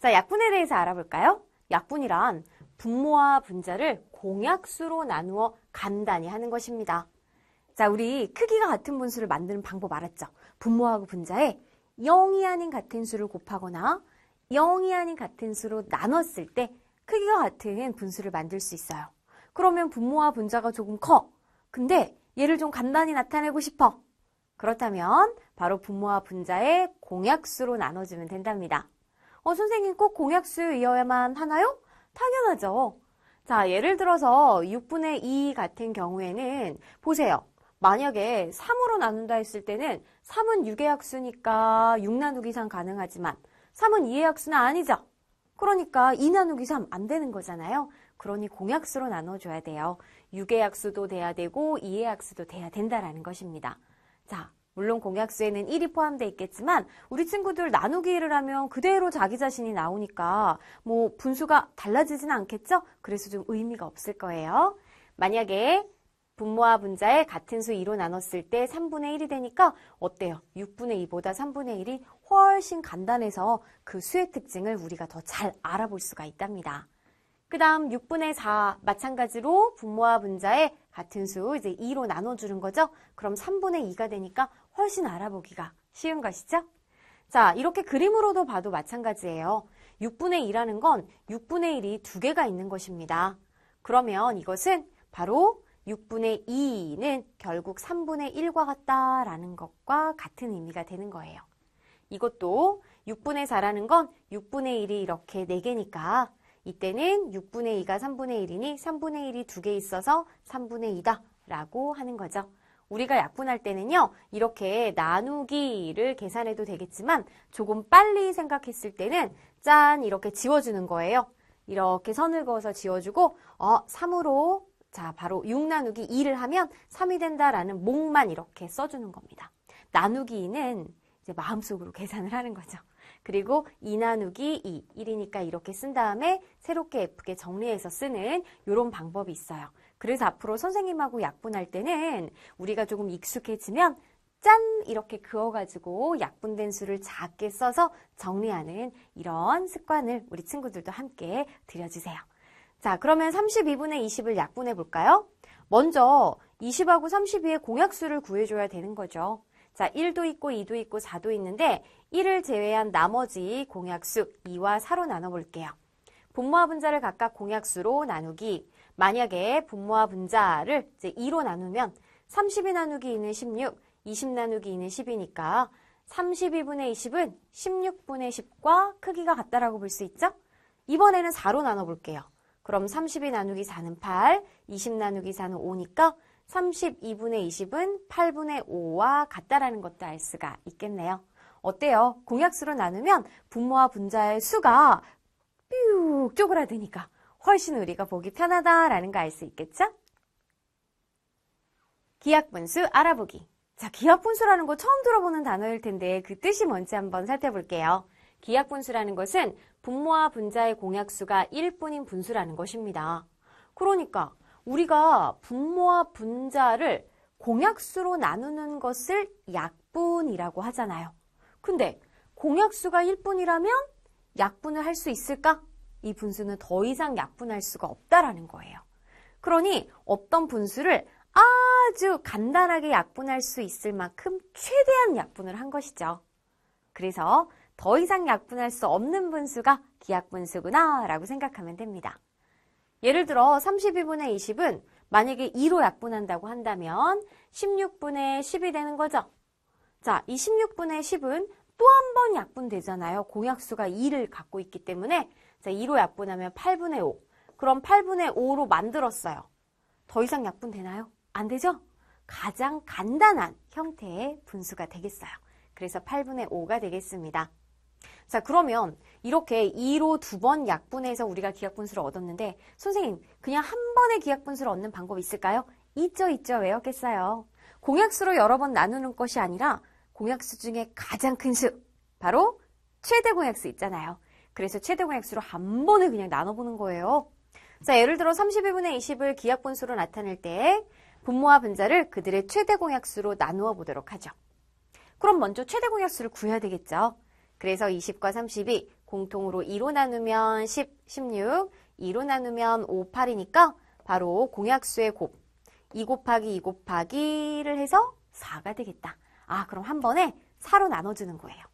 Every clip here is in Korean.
자, 약분에 대해서 알아볼까요? 약분이란 분모와 분자를 공약수로 나누어 간단히 하는 것입니다. 자, 우리 크기가 같은 분수를 만드는 방법 알았죠? 분모하고 분자에 0이 아닌 같은 수를 곱하거나 0이 아닌 같은 수로 나눴을 때 크기가 같은 분수를 만들 수 있어요. 그러면 분모와 분자가 조금 커. 근데 얘를 좀 간단히 나타내고 싶어. 그렇다면 바로 분모와 분자의 공약수로 나눠주면 된답니다. 선생님 꼭 공약수여야만 하나요? 당연하죠. 자, 예를 들어서 6분의 2 같은 경우에는 보세요. 만약에 3으로 나눈다 했을 때는 3은 6의 약수니까 6 나누기 3 가능하지만 3은 2의 약수는 아니죠. 그러니까 2 나누기 3 안 되는 거잖아요. 그러니 공약수로 나눠줘야 돼요. 6의 약수도 돼야 되고 2의 약수도 돼야 된다라는 것입니다. 자, 물론 공약수에는 1이 포함되어 있겠지만 우리 친구들 나누기를 하면 그대로 자기 자신이 나오니까 뭐 분수가 달라지진 않겠죠? 그래서 좀 의미가 없을 거예요. 만약에 분모와 분자에 같은 수 2로 나눴을 때 3분의 1이 되니까 어때요? 6분의 2보다 3분의 1이 훨씬 간단해서 그 수의 특징을 우리가 더 잘 알아볼 수가 있답니다. 그 다음 6분의 4 마찬가지로 분모와 분자에 같은 수 이제 2로 나눠주는 거죠. 그럼 3분의 2가 되니까 훨씬 알아보기가 쉬운 것이죠. 자, 이렇게 그림으로도 봐도 마찬가지예요. 6분의 2라는 건 6분의 1이 두 개가 있는 것입니다. 그러면 이것은 바로 6분의 2는 결국 3분의 1과 같다라는 것과 같은 의미가 되는 거예요. 이것도 6분의 4라는 건 6분의 1이 이렇게 4개니까 이때는 6분의 2가 3분의 1이니 3분의 1이 2개 있어서 3분의 2다 라고 하는 거죠. 우리가 약분할 때는요, 이렇게 나누기를 계산해도 되겠지만 조금 빨리 생각했을 때는 짠 이렇게 지워주는 거예요. 이렇게 선을 그어서 지워주고 3으로 자 바로 6 나누기 2를 하면 3이 된다라는 목만 이렇게 써주는 겁니다. 나누기 2는 이제 마음속으로 계산을 하는 거죠. 그리고 2 나누기 2, 1이니까 이렇게 쓴 다음에 새롭게 예쁘게 정리해서 쓰는 이런 방법이 있어요. 그래서 앞으로 선생님하고 약분할 때는 우리가 조금 익숙해지면 짠! 이렇게 그어가지고 약분된 수를 작게 써서 정리하는 이런 습관을 우리 친구들도 함께 들여주세요. 자, 그러면 32분의 20을 약분해 볼까요? 먼저 20하고 32의 공약수를 구해줘야 되는 거죠. 자, 1도 있고 2도 있고 4도 있는데 1을 제외한 나머지 공약수 2와 4로 나눠볼게요. 분모와 분자를 각각 공약수로 나누기. 만약에 분모와 분자를 이제 2로 나누면 32 나누기 2는 16, 20 나누기 2는 10이니까 32분의 20은 16분의 10과 크기가 같다라고 볼 수 있죠? 이번에는 4로 나눠볼게요. 그럼 32 나누기 4는 8, 20 나누기 4는 5니까 32분의 20은 8분의 5와 같다라는 것도 알 수가 있겠네요. 어때요? 공약수로 나누면 분모와 분자의 수가 뾰 쪼그라드니까 훨씬 우리가 보기 편하다라는 거 알 수 있겠죠? 기하분수 알아보기. 자, 기하분수라는 거 처음 들어보는 단어일 텐데 그 뜻이 뭔지 한번 살펴볼게요. 기하분수라는 것은 분모와 분자의 공약수가 1뿐인 분수라는 것입니다. 그러니까 우리가 분모와 분자를 공약수로 나누는 것을 약분이라고 하잖아요. 근데 공약수가 1뿐이라면 약분을 할 수 있을까? 이 분수는 더 이상 약분할 수가 없다라는 거예요. 그러니 어떤 분수를 아주 간단하게 약분할 수 있을 만큼 최대한 약분을 한 것이죠. 그래서 더 이상 약분할 수 없는 분수가 기하분수구나 라고 생각하면 됩니다. 예를 들어 32분의 20은 만약에 2로 약분한다고 한다면 16분의 10이 되는 거죠. 자, 이 16분의 10은 또 한 번 약분되잖아요. 공약수가 2를 갖고 있기 때문에 자, 2로 약분하면 8분의 5. 그럼 8분의 5로 만들었어요. 더 이상 약분되나요? 안 되죠? 가장 간단한 형태의 분수가 되겠어요. 그래서 8분의 5가 되겠습니다. 자, 그러면 이렇게 2로 2번 약분해서 우리가 기하분수를 얻었는데 선생님, 그냥 한 번에 기하분수를 얻는 방법이 있을까요? 있죠. 왜 없겠어요? 공약수로 여러 번 나누는 것이 아니라 공약수 중에 가장 큰 수, 바로 최대 공약수 있잖아요. 그래서 최대 공약수로 한 번에 그냥 나눠보는 거예요. 자, 예를 들어 32분의 20을 기하분수로 나타낼 때 분모와 분자를 그들의 최대 공약수로 나누어 보도록 하죠. 그럼 먼저 최대 공약수를 구해야 되겠죠. 그래서 20과 30이 공통으로 2로 나누면 10, 16, 2로 나누면 5, 8이니까 바로 공약수의 곱. 2 곱하기 2 곱하기를 해서 4가 되겠다. 아, 그럼 한 번에 4로 나눠주는 거예요.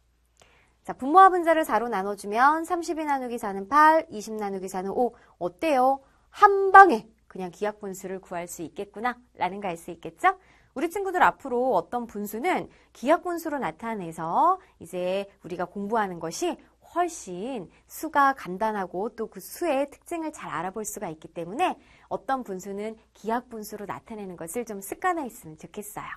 자, 분모와 분자를 4로 나눠주면 32 나누기 4는 8, 20 나누기 4는 5. 어때요? 한 방에 그냥 기하분수를 구할 수 있겠구나 라는 거 알 수 있겠죠? 우리 친구들 앞으로 어떤 분수는 기하분수로 나타내서 이제 우리가 공부하는 것이 훨씬 수가 간단하고 또 그 수의 특징을 잘 알아볼 수가 있기 때문에 어떤 분수는 기하분수로 나타내는 것을 좀 습관화했으면 좋겠어요.